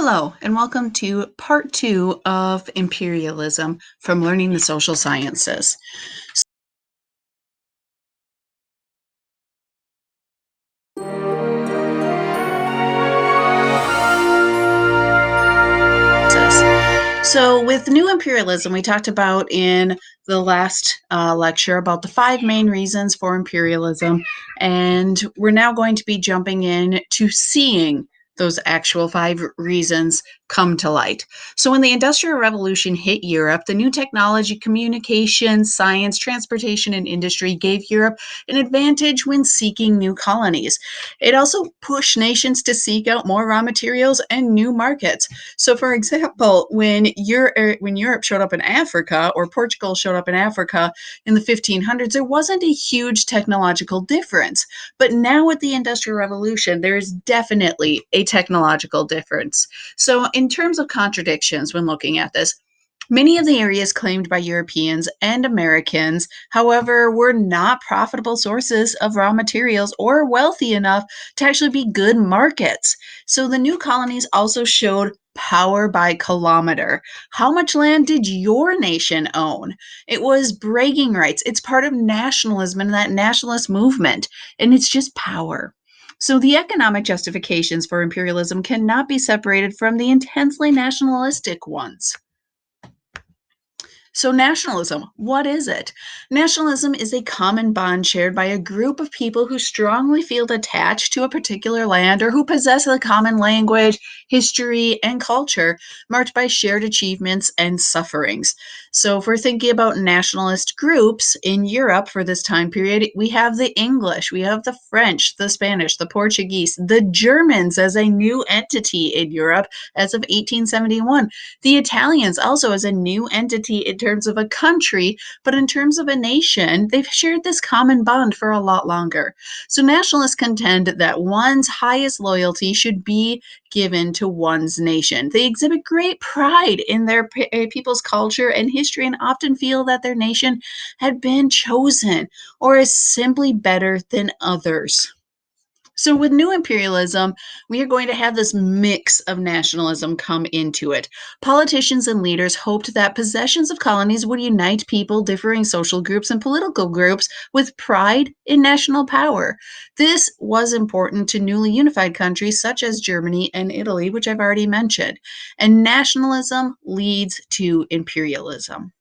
Hello, and welcome to part two of Imperialism from Learning the Social Sciences. So, with new imperialism, we talked about in the last lecture about the five main reasons for imperialism, and we're now going to be jumping in to seeing those actual five reasons come to light. So, when the Industrial Revolution hit Europe, the new technology, communication, science, transportation, and industry gave Europe an advantage when seeking new colonies. It also pushed nations to seek out more raw materials and new markets. So, for example, when Europe showed up in Africa or Portugal showed up in Africa in the 1500s, there wasn't a huge technological difference. But now with the Industrial Revolution, there is definitely a technological difference. So, in terms of contradictions when looking at this, many of the areas claimed by Europeans and Americans, however, were not profitable sources of raw materials or wealthy enough to actually be good markets. So the new colonies also showed power by kilometer. How much land did your nation own? It was bragging rights. It's part of nationalism and that nationalist movement, and it's just power. So the economic justifications for imperialism cannot be separated from the intensely nationalistic ones. So, nationalism, what is it? Nationalism is a common bond shared by a group of people who strongly feel attached to a particular land or who possess a common language, history, and culture marked by shared achievements and sufferings. So, if we're thinking about nationalist groups in Europe for this time period, we have the English, we have the French, the Spanish, the Portuguese, the Germans as a new entity in Europe as of 1871. The Italians also as a new entity in terms of a country, but in terms of a nation, they've shared this common bond for a lot longer. So nationalists contend that one's highest loyalty should be given to one's nation. They exhibit great pride in their people's culture and history and often feel that their nation had been chosen or is simply better than others. So, with new imperialism, we are going to have this mix of nationalism come into it. Politicians and leaders hoped that possessions of colonies would unite people, differing social groups, and political groups with pride in national power. This was important to newly unified countries such as Germany and Italy, which I've already mentioned. And nationalism leads to imperialism.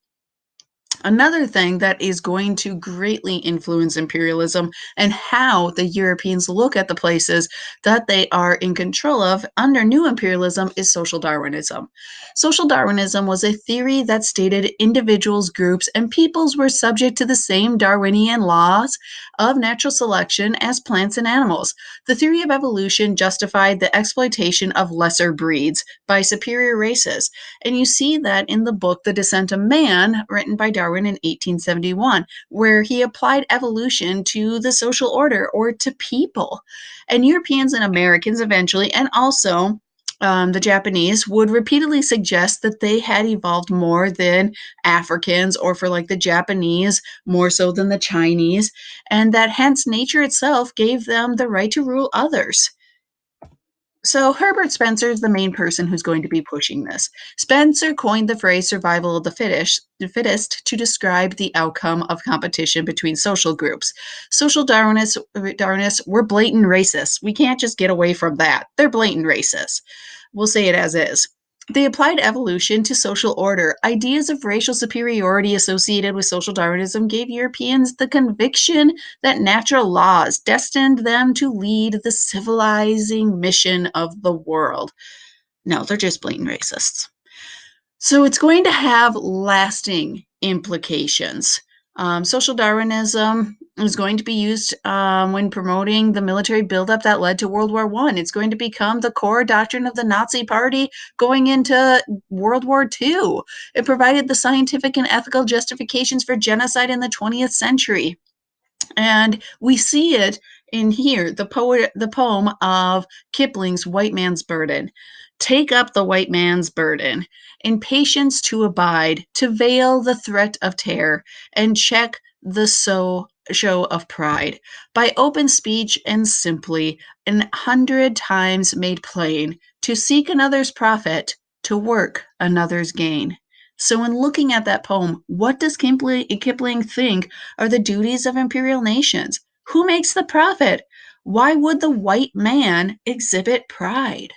Another thing that is going to greatly influence imperialism and how the Europeans look at the places that they are in control of under new imperialism is social Darwinism. Social Darwinism was a theory that stated individuals, groups, and peoples were subject to the same Darwinian laws of natural selection as plants and animals. The theory of evolution justified the exploitation of lesser breeds by superior races. And you see that in the book The Descent of Man, written by Darwin in 1871, where he applied evolution to the social order or to people. And Europeans and Americans eventually, and also the Japanese, would repeatedly suggest that they had evolved more than Africans, or for like the Japanese, more so than the Chinese, and that hence nature itself gave them the right to rule others. So Herbert Spencer is the main person who's going to be pushing this. Spencer coined the phrase survival of the fittest to describe the outcome of competition between social groups. Social Darwinists were blatant racists. We can't just get away from that. They're blatant racists. We'll say it as is. They applied evolution to social order. Ideas of racial superiority associated with social Darwinism gave Europeans the conviction that natural laws destined them to lead the civilizing mission of the world. No, they're just blatant racists. So it's going to have lasting implications. Social Darwinism is going to be used when promoting the military buildup that led to World War I. It's going to become the core doctrine of the Nazi Party going into World War II. It provided the scientific and ethical justifications for genocide in the 20th century. And we see it in here, the poem of Kipling's White Man's Burden. Take up the white man's burden, in patience to abide, to veil the threat of terror, and check the show of pride, by open speech and simply, 100 times made plain, to seek another's profit, to work another's gain. So, in looking at that poem, what does Kipling think are the duties of imperial nations? Who makes the profit? Why would the white man exhibit pride?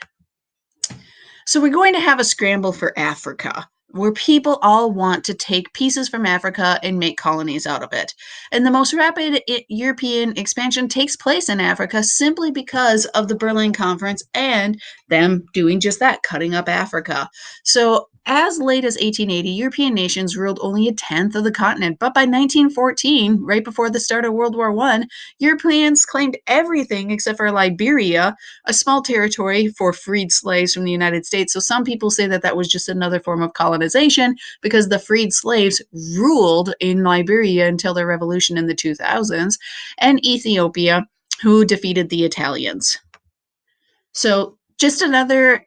So we're going to have a scramble for Africa, where people all want to take pieces from Africa and make colonies out of it. And the most rapid European expansion takes place in Africa simply because of the Berlin Conference and them doing just that, cutting up Africa. So as late as 1880, European nations ruled only a tenth of the continent, but by 1914, right before the start of World War I, Europeans claimed everything except for Liberia, a small territory for freed slaves from the United States. So some people say that that was just another form of colonization because the freed slaves ruled in Liberia until their revolution in the 2000s, and Ethiopia, who defeated the Italians. So just another,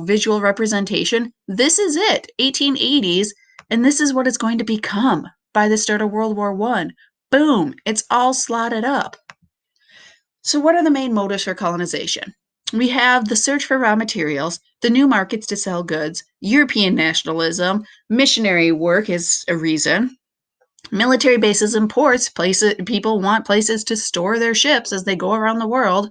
visual representation. This is it, 1880s, and this is what it's going to become by the start of World War I. Boom, it's all slotted up. So, what are the main motives for colonization? We have the search for raw materials, the new markets to sell goods, European nationalism, missionary work is a reason, military bases and ports, places people want places to store their ships as they go around the world,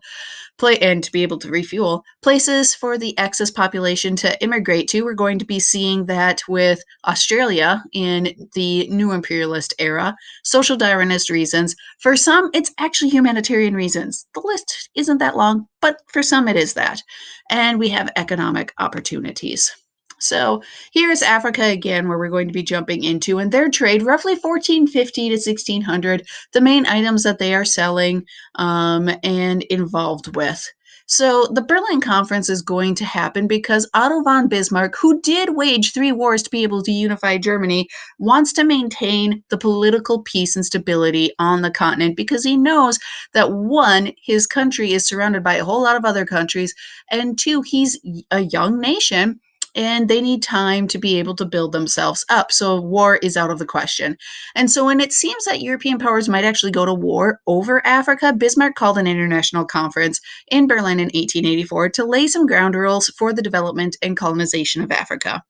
and to be able to refuel, places for the excess population to immigrate to. We're going to be seeing that with Australia in the new imperialist era, social Darwinist reasons. For some, it's actually humanitarian reasons. The list isn't that long, but for some it is that. And we have economic opportunities. So here's Africa again, where we're going to be jumping into, and their trade, roughly 1450 to 1600, the main items that they are selling and involved with. So the Berlin Conference is going to happen because Otto von Bismarck, who did wage 3 wars to be able to unify Germany, wants to maintain the political peace and stability on the continent because he knows that, one, his country is surrounded by a whole lot of other countries, and two, he's a young nation and they need time to be able to build themselves up. So war is out of the question. And so when it seems that European powers might actually go to war over Africa, Bismarck called an international conference in Berlin in 1884 to lay some ground rules for the development and colonization of Africa.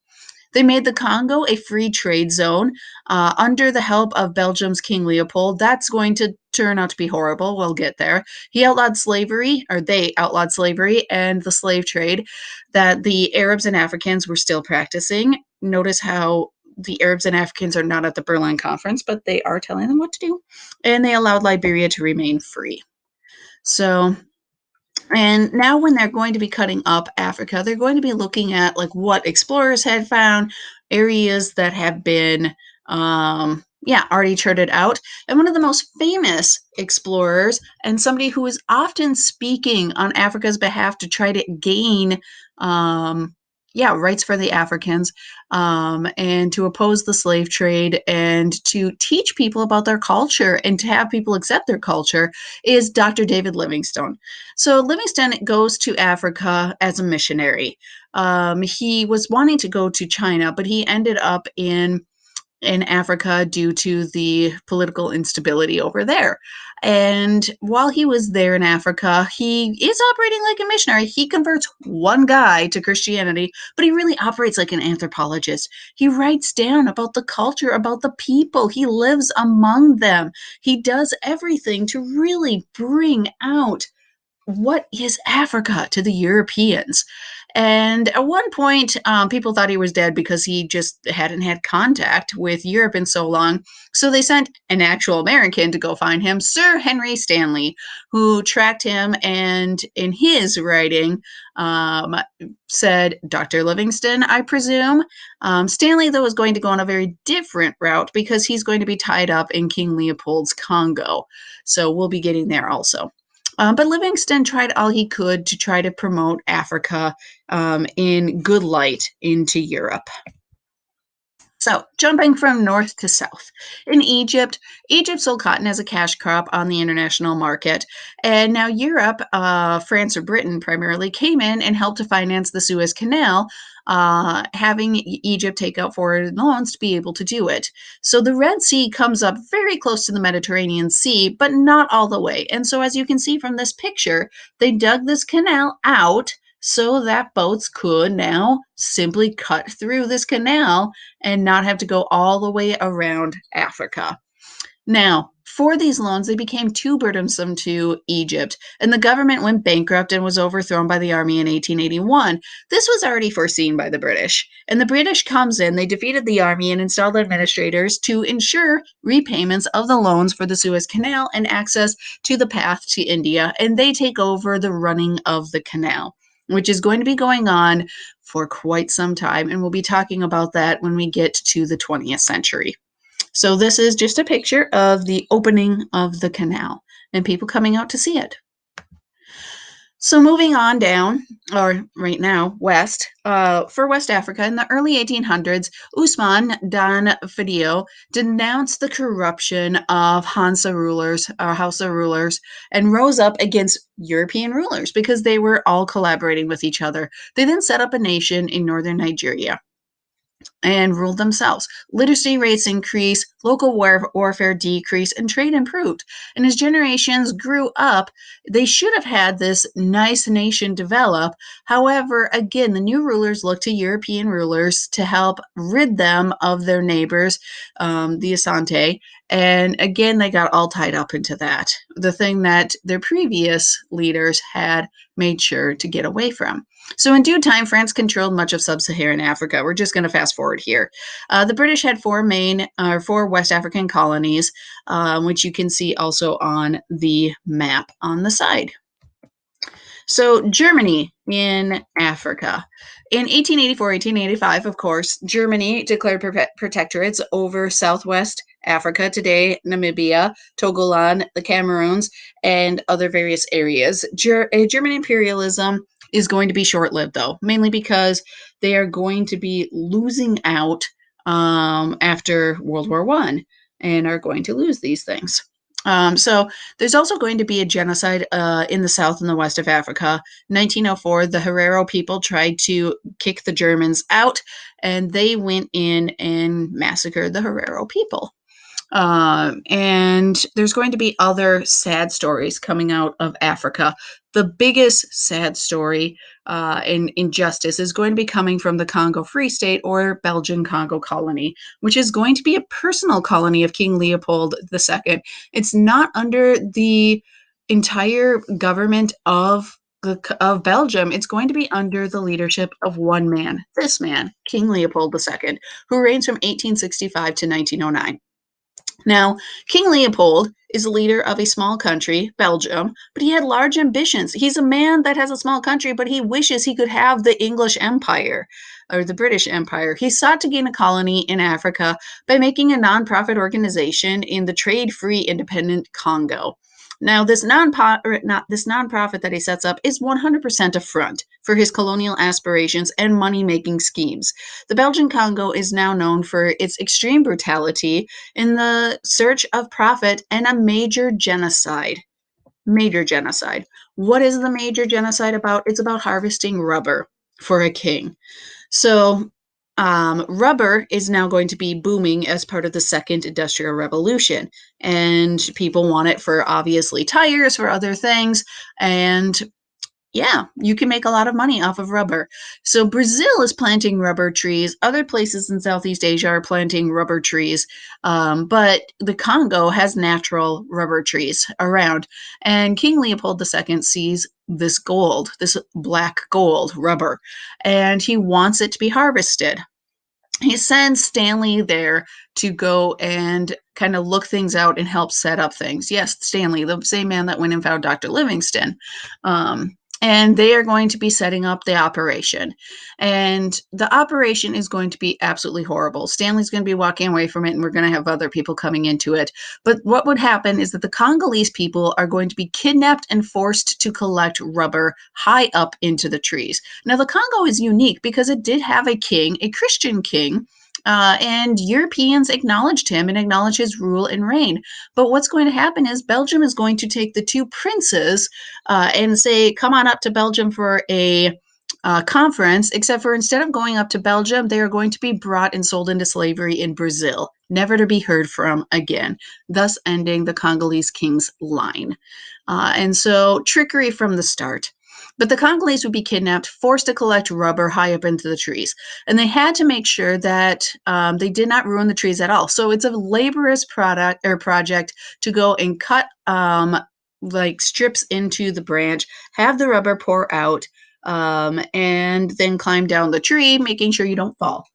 They made the Congo a free trade zone under the help of Belgium's King Leopold. That's going to turn out to be horrible. We'll get there. He outlawed slavery, or they outlawed slavery and the slave trade that the Arabs and Africans were still practicing. Notice how the Arabs and Africans are not at the Berlin Conference, but they are telling them what to do. And they allowed Liberia to remain free. So and now when they're going to be cutting up Africa, they're going to be looking at like what explorers had found, areas that have been already charted out. And one of the most famous explorers and somebody who is often speaking on Africa's behalf to try to gain rights for the Africans, and to oppose the slave trade and to teach people about their culture and to have people accept their culture is Dr. David Livingstone. So Livingstone goes to Africa as a missionary. He was wanting to go to China, but he ended up in Africa due to the political instability over there. And while he was there in Africa, he is operating like a missionary. He converts one guy to Christianity, but he really operates like an anthropologist. He writes down about the culture, about the people. He lives among them. He does everything to really bring out what is Africa to the Europeans. And at one point, people thought he was dead because he just hadn't had contact with Europe in so long. So they sent an actual American to go find him, Sir Henry Stanley, who tracked him and in his writing said, Dr. Livingstone, I presume. Stanley, though, is going to go on a very different route because he's going to be tied up in King Leopold's Congo. So we'll be getting there also. But Livingstone tried all he could to try to promote Africa in good light into Europe. So, jumping from north to south. In Egypt, Egypt sold cotton as a cash crop on the international market. And now Europe, France or Britain primarily, came in and helped to finance the Suez Canal, having Egypt take out foreign loans to be able to do it. So the Red Sea comes up very close to the Mediterranean Sea, but not all the way. And so, as you can see from this picture, they dug this canal out so that boats could now simply cut through this canal and not have to go all the way around Africa. Now, for these loans, they became too burdensome to Egypt, and the government went bankrupt and was overthrown by the army in 1881. This was already foreseen by the British, and the British comes in, they defeated the army and installed administrators to ensure repayments of the loans for the Suez Canal and access to the path to India, and they take over the running of the canal, which is going to be going on for quite some time, and we'll be talking about that when we get to the 20th century. So this is just a picture of the opening of the canal and people coming out to see it. So moving on down, or right now, west, for West Africa, in the early 1800s, Usman Dan Fodio denounced the corruption of Hausa rulers, and rose up against European rulers because they were all collaborating with each other. They then set up a nation in northern Nigeria and ruled themselves. Literacy rates increased, local warfare decreased, and trade improved. And as generations grew up, they should have had this nice nation develop. However, again, the new rulers looked to European rulers to help rid them of their neighbors, the Asante. And again, they got all tied up into that, the thing that their previous leaders had made sure to get away from. So, in due time, France controlled much of sub Saharan Africa. We're just going to fast forward here. The British had four West African colonies, which you can see also on the map on the side. So, Germany in Africa. In 1884, 1885, of course, Germany declared protectorates over Southwest Africa, today Namibia, Togoland, the Cameroons, and other various areas. German imperialism is going to be short lived, though, mainly because they are going to be losing out after World War I and are going to lose these things. So there's also going to be a genocide in the south and the west of Africa. 1904, the Herero people tried to kick the Germans out, and they went in and massacred the Herero people. And there's going to be other sad stories coming out of Africa. The biggest sad story in injustice is going to be coming from the Congo Free State or Belgian Congo colony, which is going to be a personal colony of King Leopold II. It's not under the entire government of Belgium. It's going to be under the leadership of one man, this man, King Leopold II, who reigns from 1865 to 1909. Now, King Leopold is a leader of a small country, Belgium, but he had large ambitions. He's a man that has a small country, but he wishes he could have the English Empire or the British Empire. He sought to gain a colony in Africa by making a nonprofit organization in the trade-free independent Congo. Now, this nonprofit that he sets up is 100% a front for his colonial aspirations and money-making schemes. The Belgian Congo is now known for its extreme brutality in the search of profit and a major genocide. Major genocide. What is the major genocide about? It's about harvesting rubber for a king. So, rubber is now going to be booming as part of the second industrial revolution, and people want it for obviously tires, for other things, and yeah, you can make a lot of money off of rubber. So Brazil is planting rubber trees. Other places in Southeast Asia are planting rubber trees. But the Congo has natural rubber trees around. And King Leopold II sees this gold, this black gold rubber, and he wants it to be harvested. He sends Stanley there to go and kind of look things out and help set up things. Yes, Stanley, the same man that went and found Dr. Livingstone. And they are going to be setting up the operation. And the operation is going to be absolutely horrible. Stanley's going to be walking away from it, and we're going to have other people coming into it. But what would happen is that the Congolese people are going to be kidnapped and forced to collect rubber high up into the trees. Now, the Congo is unique because it did have a king, a Christian king, And Europeans acknowledged him and acknowledged his rule and reign. But what's going to happen is Belgium is going to take the two princes and say, come on up to Belgium for a conference, except for instead of going up to Belgium, they are going to be brought and sold into slavery in Brazil, never to be heard from again, thus ending the Congolese king's line. And so, trickery from the start. But the Congolese would be kidnapped, forced to collect rubber high up into the trees, and they had to make sure that they did not ruin the trees at all. So it's a laborious product or project to go and cut like strips into the branch, have the rubber pour out, and then climb down the tree, making sure you don't fall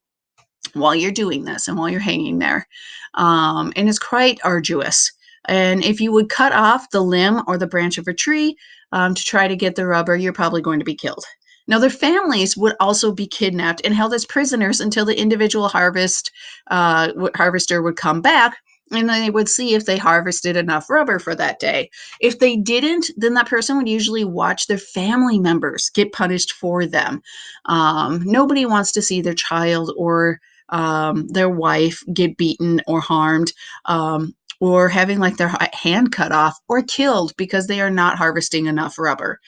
while you're doing this and while you're hanging there. And it's quite arduous. And if you would cut off the limb or the branch of a tree to try to get the rubber, you're probably going to be killed. Now, their families would also be kidnapped and held as prisoners until the individual harvester would come back, and they would see if they harvested enough rubber for that day. If they didn't, then that person would usually watch their family members get punished for them. Nobody wants to see their child or their wife get beaten or harmed, or having like their hand cut off or killed because they are not harvesting enough rubber.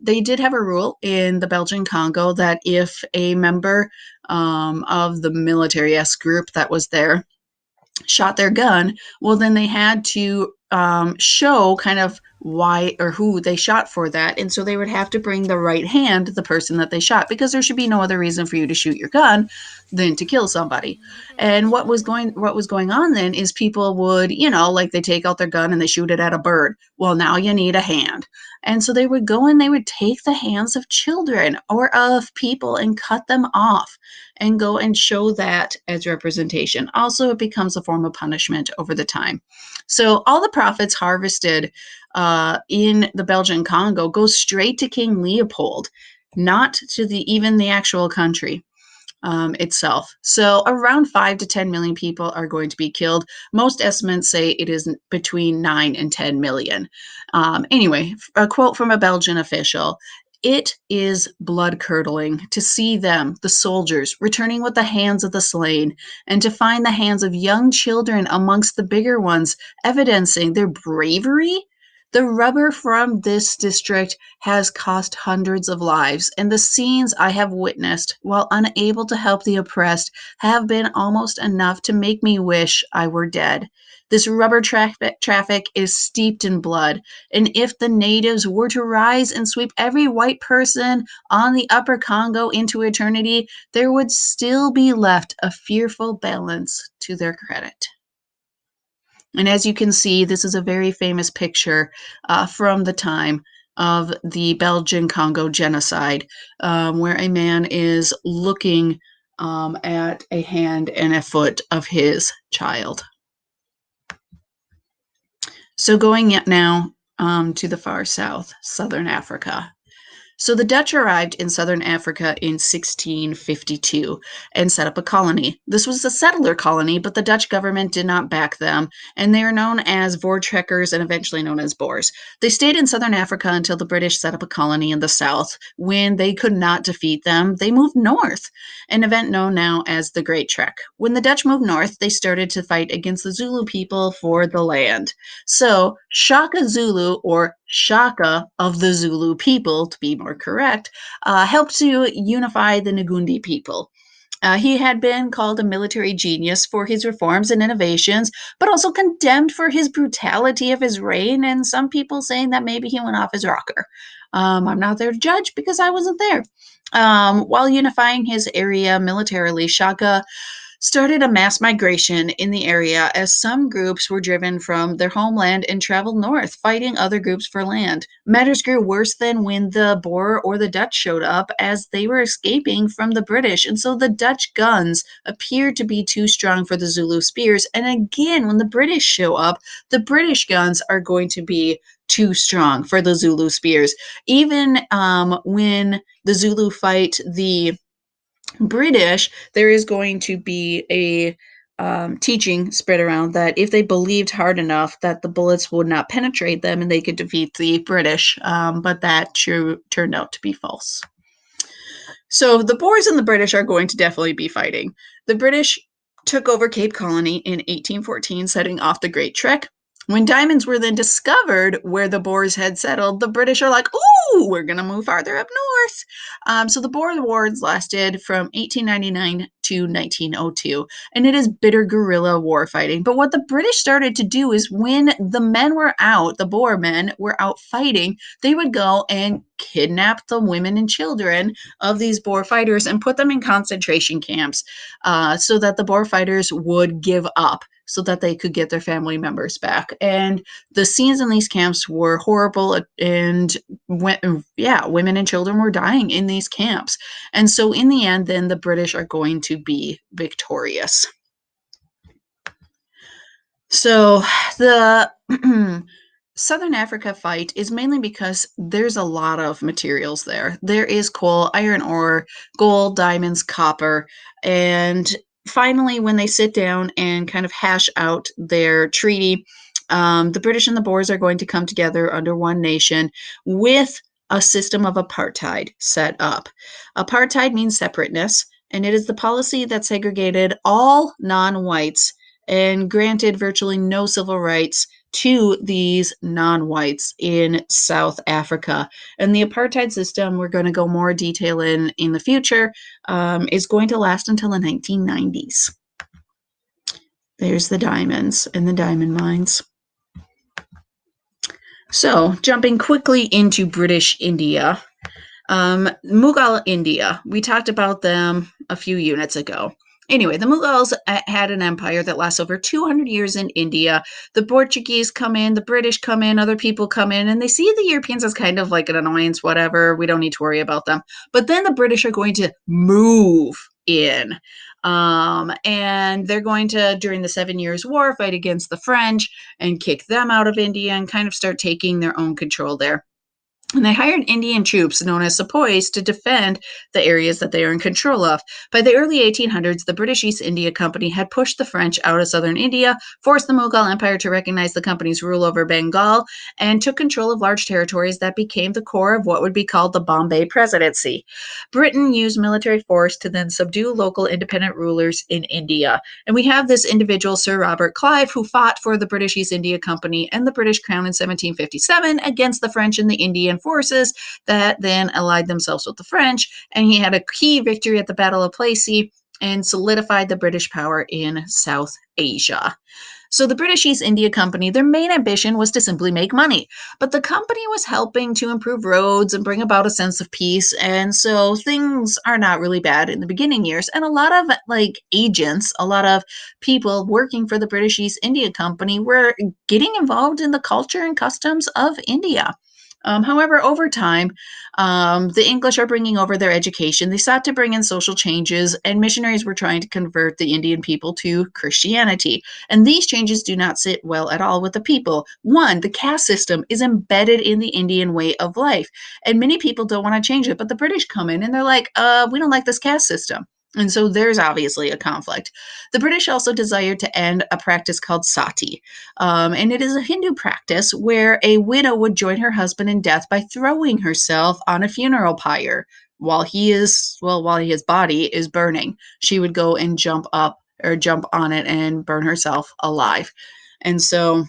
They did have a rule in the Belgian Congo that if a member of the military-esque group that was there shot their gun, well, then they had to show kind of why or who they shot for that. And so they would have to bring the right hand to the person that they shot, because there should be no other reason for you to shoot your gun than to kill somebody. And what was going on then is people would, like they take out their gun and they shoot it at a bird. Well, now you need a hand. And so they would go and they would take the hands of children or of people and cut them off and go and show that as representation. Also, it becomes a form of punishment over the time. So all the profits harvested in the Belgian Congo go straight to King Leopold, not to even the actual country itself. So around 5 to 10 million people are going to be killed. Most estimates say it is between 9 and 10 million. Anyway, a quote from a Belgian official: "It is blood curdling to see them, the soldiers, returning with the hands of the slain, and to find the hands of young children amongst the bigger ones, evidencing their bravery. The rubber from this district has cost hundreds of lives, and the scenes I have witnessed, while unable to help the oppressed, have been almost enough to make me wish I were dead. This rubber traffic is steeped in blood, and if the natives were to rise and sweep every white person on the upper Congo into eternity, there would still be left a fearful balance to their credit." And as you can see, this is a very famous picture from the time of the Belgian Congo genocide, where a man is looking at a hand and a foot of his child. So going now to the far south, southern Africa. So the Dutch arrived in southern Africa in 1652 and set up a colony. This was a settler colony, but the Dutch government did not back them, and they are known as Voortrekkers and eventually known as Boers. They stayed in southern Africa until the British set up a colony in the south. When they could not defeat them, they moved north, an event known now as the Great Trek. When the Dutch moved north, they started to fight against the Zulu people for the land. So Shaka Zulu, or Shaka of the Zulu people, to be more correct, helped to unify the Ngundi people. He had been called a military genius for his reforms and innovations, but also condemned for his brutality of his reign, and some people saying that maybe he went off his rocker. I'm not there to judge because I wasn't there. While unifying his area militarily, Shaka started a mass migration in the area as some groups were driven from their homeland and traveled north, fighting other groups for land. Matters grew worse than when the Boer or the Dutch showed up, as they were escaping from the British, and so the Dutch guns appeared to be too strong for the Zulu spears. And again, when the British show up, the British guns are going to be too strong for the Zulu spears. Even when the Zulu fight the British, there is going to be a teaching spread around that if they believed hard enough, that the bullets would not penetrate them and they could defeat the British. But that turned out to be false. So the Boers and the British are going to definitely be fighting. The British took over Cape Colony in 1814, setting off the Great Trek. When diamonds were then discovered where the Boers had settled, the British are like, ooh, we're going to move farther up north. So the Boer Wars lasted from 1899 to 1902, and it is bitter guerrilla war fighting. But what the British started to do is when the men were out, the Boer men were out fighting, they would go and kidnap the women and children of these Boer fighters and put them in concentration camps so that the Boer fighters would give up so that they could get their family members back. And the scenes in these camps were horrible, and women and children were dying in these camps. And so in the end, then the British are going to be victorious. So the Southern Africa fight is mainly because there's a lot of materials there. There is coal, iron ore, gold, diamonds, copper. And finally, when they sit down and kind of hash out their treaty, the British and the Boers are going to come together under one nation with a system of apartheid set up. Apartheid means separateness, and it is the policy that segregated all non whites and granted virtually no civil rights to these non whites in South Africa. And the apartheid system, we're going to go more detail in the future, is going to last until the 1990s. There's the diamonds and the diamond mines. So, jumping quickly into British India, Mughal India, we talked about them a few units ago. Anyway, the Mughals had an empire that lasts over 200 years in India. The Portuguese come in, the British come in, other people come in, and they see the Europeans as kind of like an annoyance, whatever. We don't need to worry about them. But then the British are going to move in. And they're going to, during the 7 Years' War, fight against the French and kick them out of India and kind of start taking their own control there. And they hired Indian troops known as Sepoys to defend the areas that they are in control of. By the early 1800s, the British East India Company had pushed the French out of southern India, forced the Mughal Empire to recognize the company's rule over Bengal, and took control of large territories that became the core of what would be called the Bombay Presidency. Britain used military force to then subdue local independent rulers in India. And we have this individual, Sir Robert Clive, who fought for the British East India Company and the British Crown in 1757 against the French and the Indian forces that then allied themselves with the French, and he had a key victory at the Battle of Plassey and solidified the British power in South Asia. So the British East India Company, their main ambition was to simply make money, but the company was helping to improve roads and bring about a sense of peace, and so things are not really bad in the beginning years. And a lot of agents, a lot of people working for the British East India Company were getting involved in the culture and customs of India. However, over time, the English are bringing over their education. They sought to bring in social changes, and missionaries were trying to convert the Indian people to Christianity. And these changes do not sit well at all with the people. One, the caste system is embedded in the Indian way of life, and many people don't want to change it. But the British come in and they're like, we don't like this caste system. And so there's obviously a conflict. The British also desired to end a practice called sati. And it is a Hindu practice where a widow would join her husband in death by throwing herself on a funeral pyre while his body is burning. She would go and jump up or jump on it and burn herself alive. And so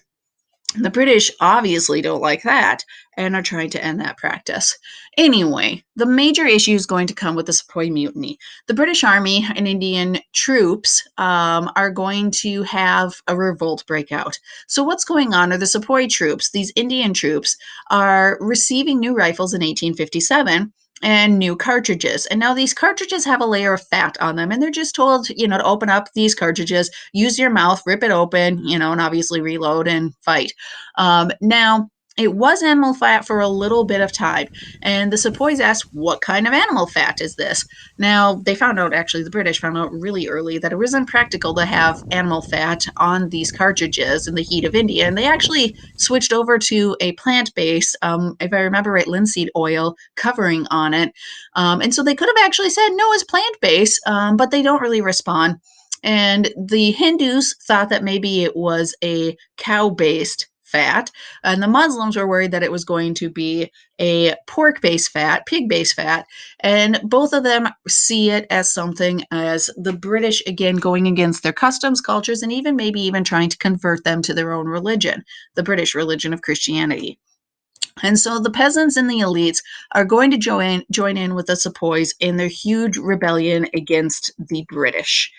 the British obviously don't like that and are trying to end that practice. Anyway, the major issue is going to come with the Sepoy Mutiny. The British Army and Indian troops are going to have a revolt break out. So what's going on are the Sepoy troops, these Indian troops, are receiving new rifles in 1857 and new cartridges. And now these cartridges have a layer of fat on them, and they're just told, to open up these cartridges, use your mouth, rip it open, and obviously reload and fight. Now, it was animal fat for a little bit of time, and the Sepoys asked, what kind of animal fat is this? Now, they found out, actually, the British found out really early that it wasn't practical to have animal fat on these cartridges in the heat of India, and they actually switched over to a plant-based, if I remember right, linseed oil covering on it. And so they could have actually said, no, it's plant-based, but they don't really respond. And the Hindus thought that maybe it was a cow-based fat, and the Muslims were worried that it was going to be a pork-based fat, pig-based fat, and both of them see it as something as the British, again, going against their customs, cultures, and even maybe even trying to convert them to their own religion, the British religion of Christianity. And so the peasants and the elites are going to join in with the Sepoys in their huge rebellion against the British.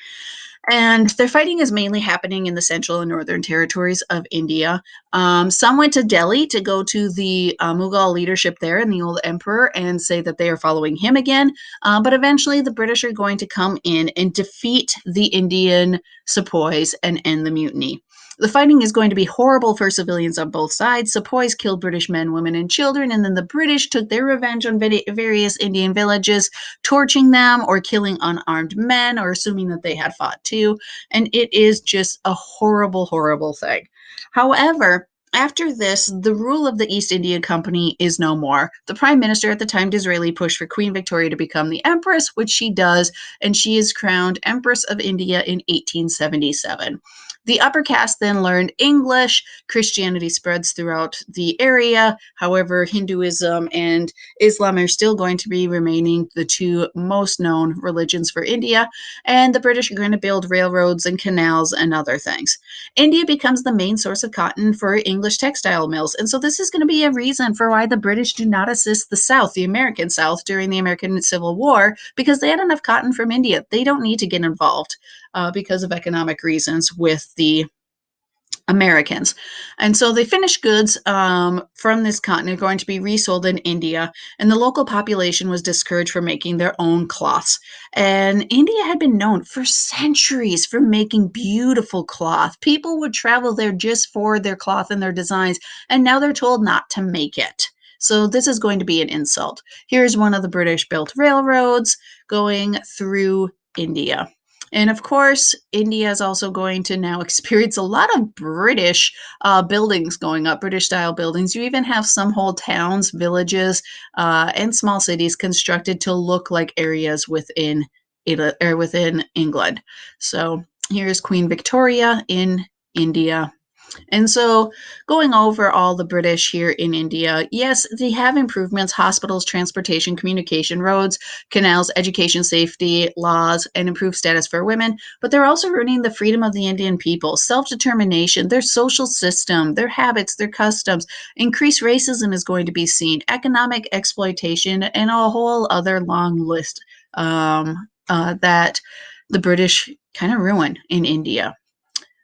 And their fighting is mainly happening in the central and northern territories of India. Some went to Delhi to go to the Mughal leadership there and the old emperor and say that they are following him again. But eventually, the British are going to come in and defeat the Indian sepoys and end the mutiny. The fighting is going to be horrible for civilians on both sides. Sepoys killed British men, women, and children, and then the British took their revenge on various Indian villages, torching them or killing unarmed men or assuming that they had fought too. And it is just a horrible, horrible thing. However, after this, the rule of the East India Company is no more. The prime minister at the time, Disraeli, pushed for Queen Victoria to become the empress, which she does, and she is crowned Empress of India in 1877. The upper caste then learned English. Christianity spreads throughout the area. However, Hinduism and Islam are still going to be remaining the two most known religions for India, and the British are going to build railroads and canals and other things. India becomes the main source of cotton for English textile mills, and so this is going to be a reason for why the British do not assist the South, the American South, during the American Civil War, because they had enough cotton from India. They don't need to get involved because of economic reasons with the Americans. And so the finished goods from this continent are going to be resold in India, and the local population was discouraged from making their own cloths. And India had been known for centuries for making beautiful cloth. People would travel there just for their cloth and their designs, and now they're told not to make it. So this is going to be an insult. Here's one of the British built railroads going through India. And of course, India is also going to now experience a lot of British buildings going up, British style buildings. You even have some whole towns, villages, and small cities constructed to look like areas within within England. So here's Queen Victoria in India. And so, going over all the British here in India, yes, they have improvements: hospitals, transportation, communication, roads, canals, education, safety, laws, and improved status for women. But they're also ruining the freedom of the Indian people, self determination, their social system, their habits, their customs. Increased racism is going to be seen, economic exploitation, and a whole other long list that the British kind of ruin in India.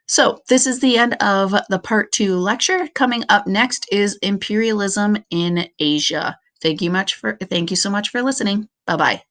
So, this is the end of the part 2 lecture. Coming up next is Imperialism in Asia. Thank you so much for listening. Bye-bye.